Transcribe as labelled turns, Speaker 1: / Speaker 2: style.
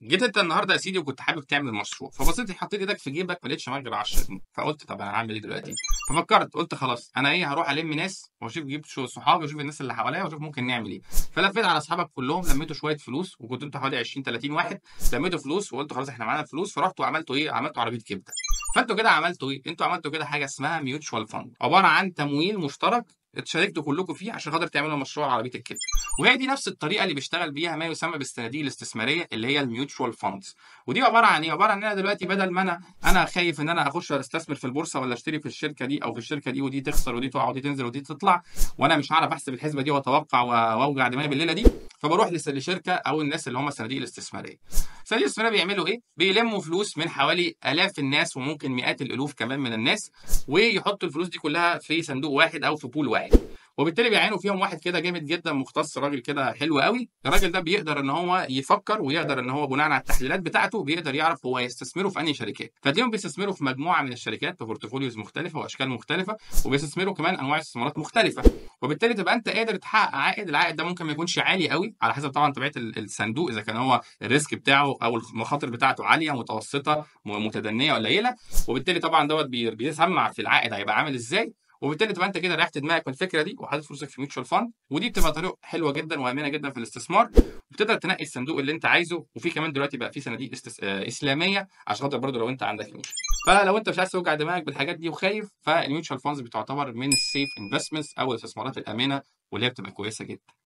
Speaker 1: جيت انت النهارده يا سيدي وكنت حابب تعمل مشروع، فبصيت حطيت ايدك في جيبك ما لقيتش معاك غير 10 جنيه، فقلت طب انا هعمل ايه دلوقتي؟ ففكرت قلت خلاص انا ايه، هروح الم ناس واشوف، جبت صحابي واشوف الناس اللي حواليا واشوف ممكن نعمل ايه. فلفيت على اصحابك كلهم، لميتوا شويه فلوس، وكنت انتوا حوالي 20 30 واحد. لميتوا فلوس وقلت خلاص احنا معانا فلوس، فرحتوا عملتوا ايه؟ عملتوا عربيه كبده. فانتوا كده عملتوا ايه؟ انتوا عملتوا كده حاجه اسمها ميوتشوال فاند، عباره عن تمويل مشترك اتشاركتوا كلكم فيه عشان خاطر تعملوا مشروع عربيه الكبده. وهي دي نفس الطريقه اللي بيشتغل بيها ما يسمى بالصناديق الاستثماريه اللي هي الميوتشوال فاندز. ودي عباره عن ايه؟ عباره عن ان انا دلوقتي بدل ما انا خايف ان انا اخش استثمر في البورصه ولا اشتري في الشركه دي او في الشركه دي، ودي تخسر ودي تقع ودي تنزل ودي تطلع، وانا مش هعرف احسب الحسبه دي واتوقع واوجع دماغي بالليله دي. فبروح لشركه او الناس اللي هم الصناديق الاستثماريه. الصناديق الاستثماريه بيعملوا ايه؟ بيلموا فلوس من حوالي الاف الناس وممكن مئات الالوف كمان من الناس، ويحطوا الفلوس دي كلها في صندوق واحد او في بول واحد. وبالتالي بيعينوا فيهم واحد كده جامد جدا مختص، راجل كده حلو قوي. الراجل ده بيقدر ان هو يفكر، ويقدر ان هو بناء على التحليلات بتاعته بيقدر يعرف هو يستثمره في انهي شركات. فتلاقيهم بيستثمروا في مجموعه من الشركات ببورتفوليوز مختلفه واشكال مختلفه، وبيستثمروا كمان انواع استثمارات مختلفه. وبالتالي تبقى انت قادر تحقق عائد. العائد ده ممكن ما يكونش عالي قوي على حسب طبعا طبيعه الصندوق، اذا كان هو الريسك بتاعه او المخاطر بتاعته عاليه متوسطه متدنيه قليله. وبالتالي طبعا دوت بيسمع في العائد هيبقى عامل ازاي. وبالتالي تبقى انت كده ريحت دماغك من الفكره دي وحاطط فلوسك في ميوتشوال فاند. ودي بتبقى طريقه حلوه جدا وامنه جدا في الاستثمار. وبتقدر تنقي الصندوق اللي انت عايزه. وفي كمان دلوقتي بقى في صناديق اسلاميه عشان خاطر برضه لو انت عندك فلوس. فلو انت مش عايز توجع دماغك بالحاجات دي وخايف، فالميوتشوال فاندز بتعتبر من السيف انفستمنتس او الاستثمارات الامنه، واللي هي بتبقى كويسه جدا.